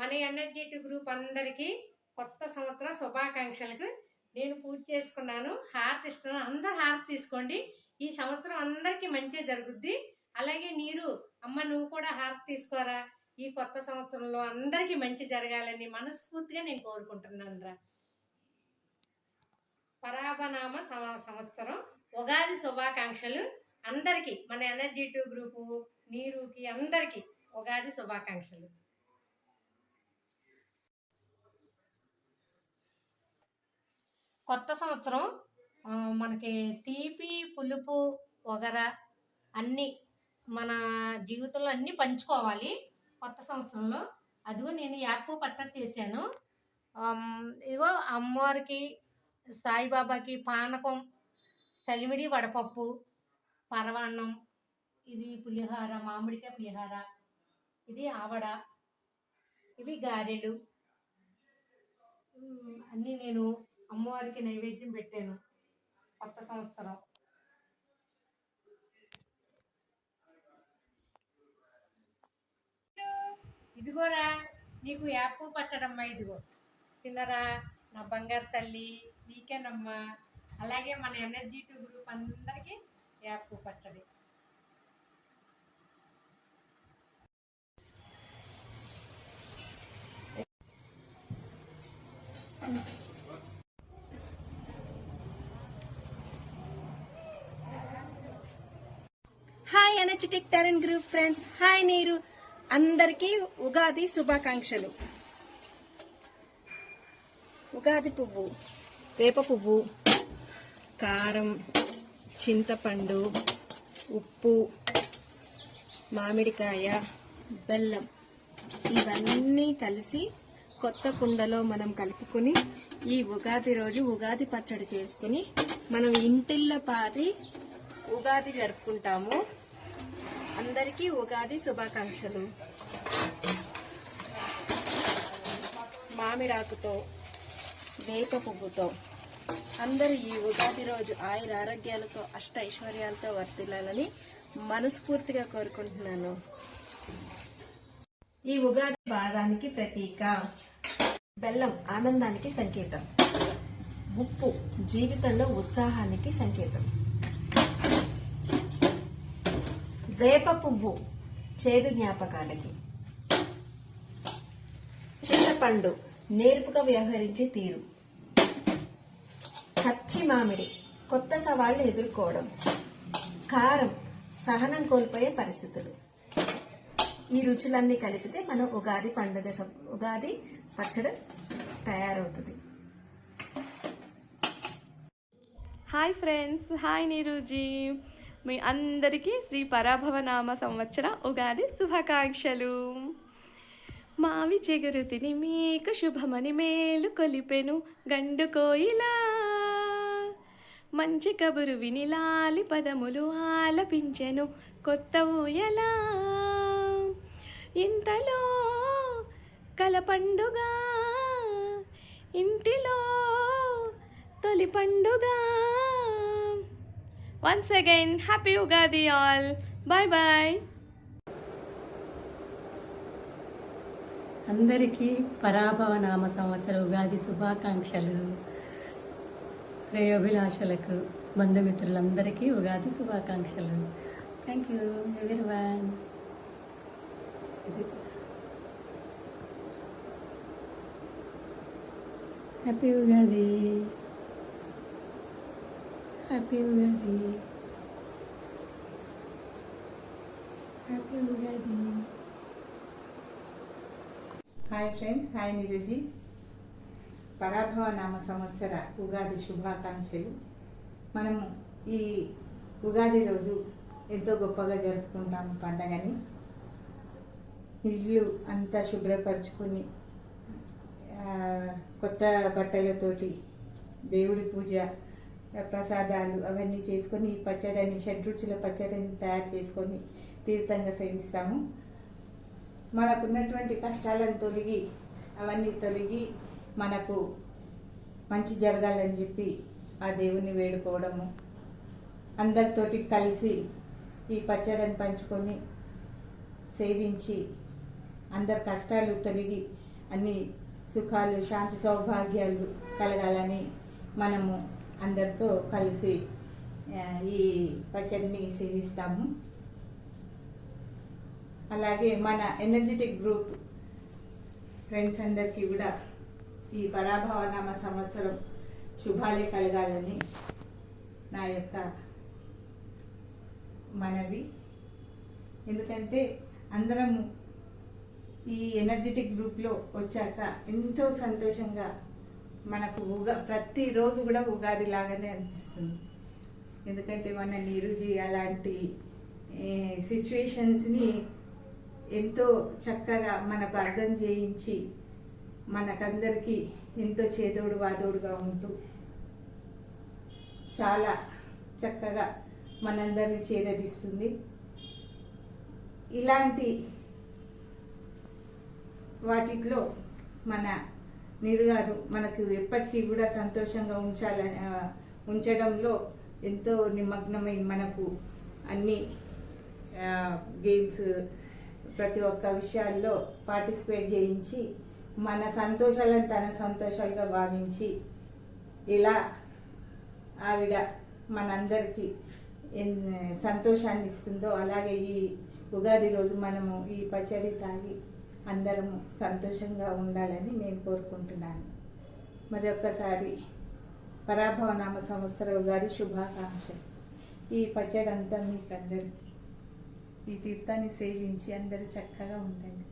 మన ఎనర్జెటీ గ్రూప్ అందరికీ కొత్త సంవత్సర శుభాకాంక్షలకు నేను పూజ చేసుకున్నాను. హారతి ఇస్తున్నాను. అందరు హారతి తీసుకోండి. ఈ సంవత్సరం అందరికీ మంచి జరుగుద్ది. అలాగే నీరు అమ్మ నువ్వు కూడా హారతి తీసుకోరా. ఈ కొత్త సంవత్సరంలో అందరికీ మంచి జరగాలని మనస్ఫూర్తిగా నేను కోరుకుంటున్నాను రా. పరాభనామ సంవత్సరం ఉగాది శుభాకాంక్షలు అందరికీ. మన ఎనర్జెటీ గ్రూపు నీరుకి అందరికీ ఉగాది శుభాకాంక్షలు. కొత్త సంవత్సరం మనకి తీపి పులుపు వగర అన్నీ మన జీవితంలో అన్నీ పంచుకోవాలి కొత్త సంవత్సరంలో. అదిగో నేను యాప్ పచ్చడి చేశాను. ఇదిగో అమ్మవారికి సాయిబాబాకి పానకం, సలిమిడి వడపప్పు, పరవాన్నం, ఇది పులిహార, మామిడికాయ పులిహార, ఇది ఆవడ, ఇవి గారెలు అన్నీ నేను అమ్మవారికి నైవేద్యం పెట్టాను కొత్త సంవత్సరం. ఇదిగోరా నీకు యాప్ పచ్చడమ్మా, ఇదిగో తిన్నరా నా బంగారు తల్లి, నీకేనమ్మా. అలాగే మన ఎనర్జెటీ గ్రూప్ అందరికీ యాప్ పచ్చడి. Hi energetic talent group friends. Hi నీరు. అందరికీ ఉగాది శుభాకాంక్షలు. ఉగాది పువ్వు, వేప పువ్వు, కారం, చింతపండు, ఉప్పు, మామిడికాయ, బెల్లం ఇవన్నీ కలిసి కొత్త కుండలో మనం కలుపుకొని ఈ ఉగాది రోజు ఉగాది పచ్చడి చేసుకుని మనం ఇంటిల్ల పాది ఉగాది జరుపుకుంటాము. అందరికీ ఉగాది శుభాకాంక్షలు. మామిడాకుతో, వేప పువ్వుతో అందరూ ఈ ఉగాది రోజు ఆయుర ఆరోగ్యాలతో అష్ట ఐశ్వర్యాలతో వర్తిల్లాలని మనస్ఫూర్తిగా కోరుకుంటున్నాను. ఈ ఉగాది బాధానికి ప్రతీక. బెల్లం ఆనందానికి సంకేతం. ఉప్పు జీవితంలో ఉత్సాహానికి సంకేతం. వేప పువ్వు చేదు జ్ఞాపకాలకి. చింతపండు నేర్పుగా వ్యవహరించే తీరు. పచ్చి మామిడి కొత్త సవాళ్లు ఎదుర్కోవడం. కారం సహనం కోల్పోయే పరిస్థితులు. ఈ రుచులన్నీ కలిపితే మనం ఉగాది పచ్చడి తయారవుతుంది. హాయ్ ఫ్రెండ్స్, హాయ్ నీరుజీ. మీ అందరికీ శ్రీ పరాభవనామ సంవత్సర ఉగాది శుభాకాంక్షలు. మావి చెగురు తిని మీకు శుభమని మేలు కొలిపెను గండు కోయిలా, మంచి కబురు విని లాలి పదములు ఆలపించెను కొత్త ఊయలా. ఇంతలో కల పండుగ ఇంటిలో తొలి పండుగ. Once again happy Ugadi all. Bye bye. అందరికీ పరాభవనామ సంవత్సర ఉగాది శుభాకాంక్షలు. శ్రేయోభిలాషులకు బంధుమిత్రులందరికీ ఉగాది శుభాకాంక్షలు. Thank you everyone. Happy Ugadi. Happy Ugadi. Happy Ugadi. Hi friends, hi నీరుజీ. పరాభవ నామ సంవత్సర ఉగాది శుభాకాంక్షలు. మనము ఈ ఉగాది రోజు ఎంతో గొప్పగా జరుపుకుంటాము పండగని. ఇల్లు అంతా శుభ్రపరచుకొని కొత్త బట్టలతోటి దేవుడి పూజ, ప్రసాదాలు అవన్నీ చేసుకొని ఈ పచ్చడిని, షడ్రుచుల పచ్చడిని తయారు చేసుకొని తీర్థంగా సేవిస్తాము. మనకున్నటువంటి కష్టాలను అవన్నీ తొలగి మనకు మంచి జరగాలని చెప్పి ఆ దేవుని వేడుకోవడము, అందరితోటి కలిసి ఈ పచ్చడిని పంచుకొని సేవించి అందరి కష్టాలు తొలగి అన్ని సుఖాలు శాంతి సౌభాగ్యాలు కలగాలని మనము అందరితో కలిసి ఈ పచ్చడిని సేవిస్తాము. అలాగే మన ఎనర్జెటిక్ గ్రూప్ ఫ్రెండ్స్ అందరికీ కూడా ఈ పరాభవనామ సంవత్సరం శుభాలే కలగాలని నా యొక్క మనవి. ఎందుకంటే అందరము ఈ ఎనర్జెటిక్ గ్రూప్లో వచ్చాక ఎంతో సంతోషంగా మనకు ప్రతిరోజు కూడా ఉగాది లాగానే అనిపిస్తుంది. ఎందుకంటే మన నీరుజీ అలాంటి సిచ్యువేషన్స్ని ఎంతో చక్కగా మనకు అర్థం చేయించి మనకందరికీ ఎంతో చేదోడు వాదోడుగా ఉంటూ చాలా చక్కగా మనందరినీ చేరదీస్తుంది. ఇలాంటి వాటిలో మన నీరు గారు మనకు ఎప్పటికీ కూడా సంతోషంగా ఉంచడంలో ఎంతో నిమగ్నమై మనకు అన్ని గేమ్స్ ప్రతి ఒక్క విషయాల్లో పార్టిసిపేట్ చేయించి మన సంతోషాలను తన సంతోషాలుగా భావించి ఇలా ఆవిడ మనందరికీ సంతోషాన్ని ఇస్తుందో అలాగే ఈ ఉగాది రోజు మనము ఈ పచ్చడి తాగి అందరము సంతోషంగా ఉండాలని నేను కోరుకుంటున్నాను. మరి ఒక్కసారి పరాభవనామ సంవత్సర ఉగాది శుభాకాంక్షలు. ఈ పచ్చడి అంతా మీకు అందరికీ ఈ తీర్థాన్ని సేవించి అందరూ చక్కగా ఉండండి.